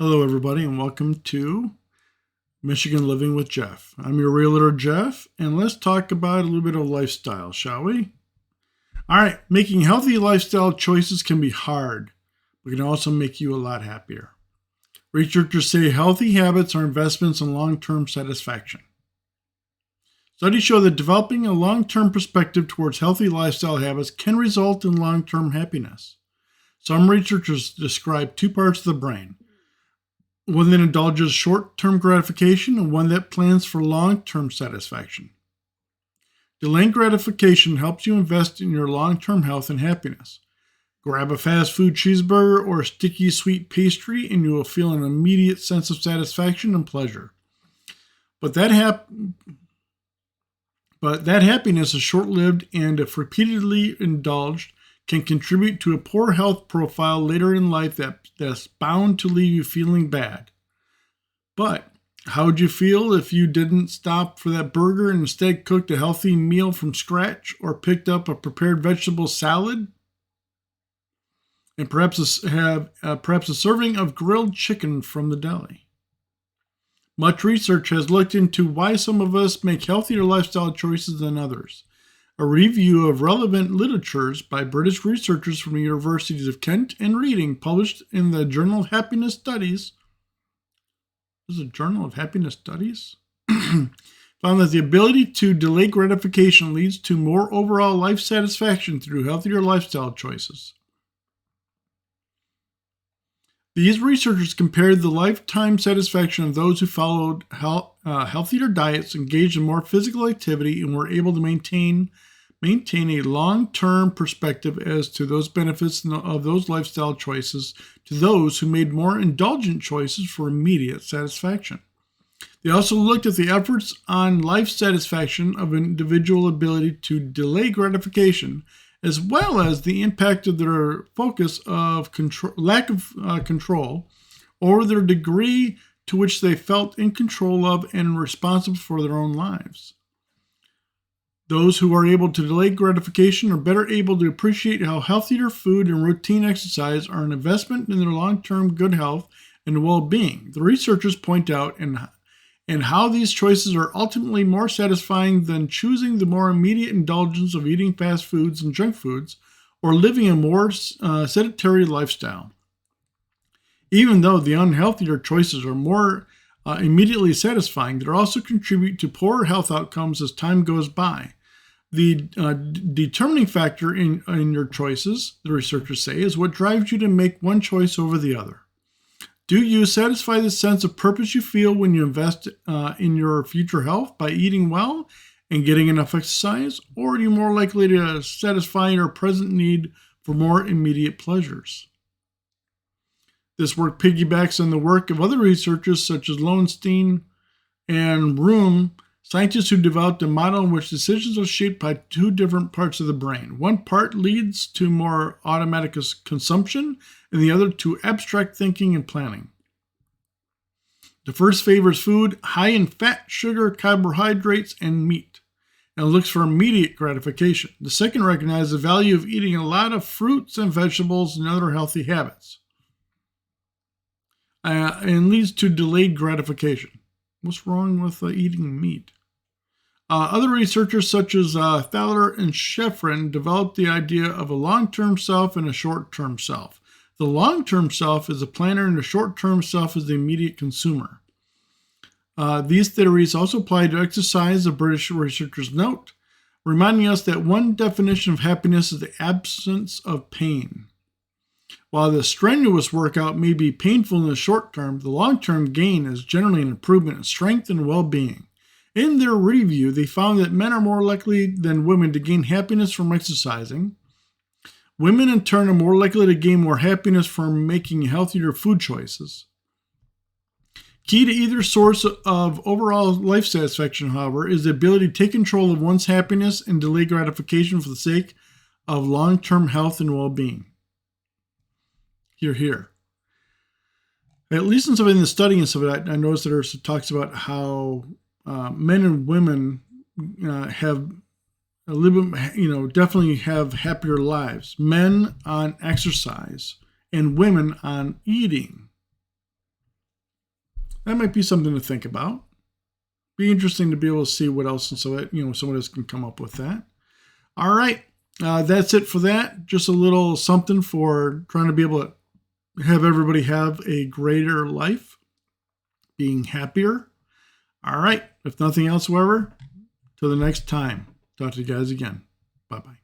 Hello, everybody, and welcome to Michigan Living with Jeff. I'm your realtor, Jeff, and let's talk about a little bit of lifestyle, shall we? All right, making healthy lifestyle choices can be hard, but can also make you a lot happier. Researchers say healthy habits are investments in long-term satisfaction. Studies show that developing a long-term perspective towards healthy lifestyle habits can result in long-term happiness. Some researchers describe two parts of the brain: one that indulges short-term gratification and one that plans for long-term satisfaction. Delaying gratification helps you invest in your long-term health and happiness. Grab a fast food cheeseburger or a sticky sweet pastry and you will feel an immediate sense of satisfaction and pleasure. But that happiness is short-lived, and if repeatedly indulged, can contribute to a poor health profile later in life that's bound to leave you feeling bad. But how would you feel if you didn't stop for that burger and instead cooked a healthy meal from scratch, or picked up a prepared vegetable salad and perhaps a serving of grilled chicken from the deli? Much research has looked into why some of us make healthier lifestyle choices than others. A review of relevant literatures by British researchers from the Universities of Kent and Reading, published in the Journal of Happiness Studies, found that the ability to delay gratification leads to more overall life satisfaction through healthier lifestyle choices. These researchers compared the lifetime satisfaction of those who followed healthier diets, engaged in more physical activity, and were able to maintain a long-term perspective as to those benefits of those lifestyle choices to those who made more indulgent choices for immediate satisfaction. They also looked at the efforts on life satisfaction of an individual ability to delay gratification, as well as the impact of their focus of lack of control, or their degree to which they felt in control of and responsible for their own lives. Those who are able to delay gratification are better able to appreciate how healthier food and routine exercise are an investment in their long-term good health and well-being. The researchers point out and how these choices are ultimately more satisfying than choosing the more immediate indulgence of eating fast foods and junk foods, or living a more sedentary lifestyle. Even though the unhealthier choices are more immediately satisfying, they also contribute to poorer health outcomes as time goes by. The determining factor in your choices, the researchers say, is what drives you to make one choice over the other. Do you satisfy the sense of purpose you feel when you invest in your future health by eating well and getting enough exercise, or are you more likely to satisfy your present need for more immediate pleasures? This work piggybacks on the work of other researchers such as Lowenstein and Room, scientists who developed a model in which decisions are shaped by two different parts of the brain. One part leads to more automatic consumption, and the other to abstract thinking and planning. The first favors food high in fat, sugar, carbohydrates, and meat, and looks for immediate gratification. The second recognizes the value of eating a lot of fruits and vegetables and other healthy habits, and leads to delayed gratification. What's wrong with eating meat? Other researchers such as Thaler and Sheffrin developed the idea of a long-term self and a short-term self. The long-term self is a planner and the short-term self is the immediate consumer. These theories also apply to exercise, the British researchers note, reminding us that one definition of happiness is the absence of pain. While the strenuous workout may be painful in the short term, the long-term gain is generally an improvement in strength and well-being. In their review, they found that men are more likely than women to gain happiness from exercising. Women, in turn, are more likely to gain more happiness from making healthier food choices. Key to either source of overall life satisfaction, however, is the ability to take control of one's happiness and delay gratification for the sake of long-term health and well-being. Hear, hear. At least in some of the study and stuff, I noticed that it talks about how men and women have a little bit, definitely have happier lives. Men on exercise and women on eating. that might be something to think about. Be interesting to be able to see what else, and so someone else can come up with that. All right, that's it for that. Just a little something for trying to be able to have everybody have a greater life, being happier. All right, if nothing else, however, till the next time. Talk to you guys again. Bye-bye.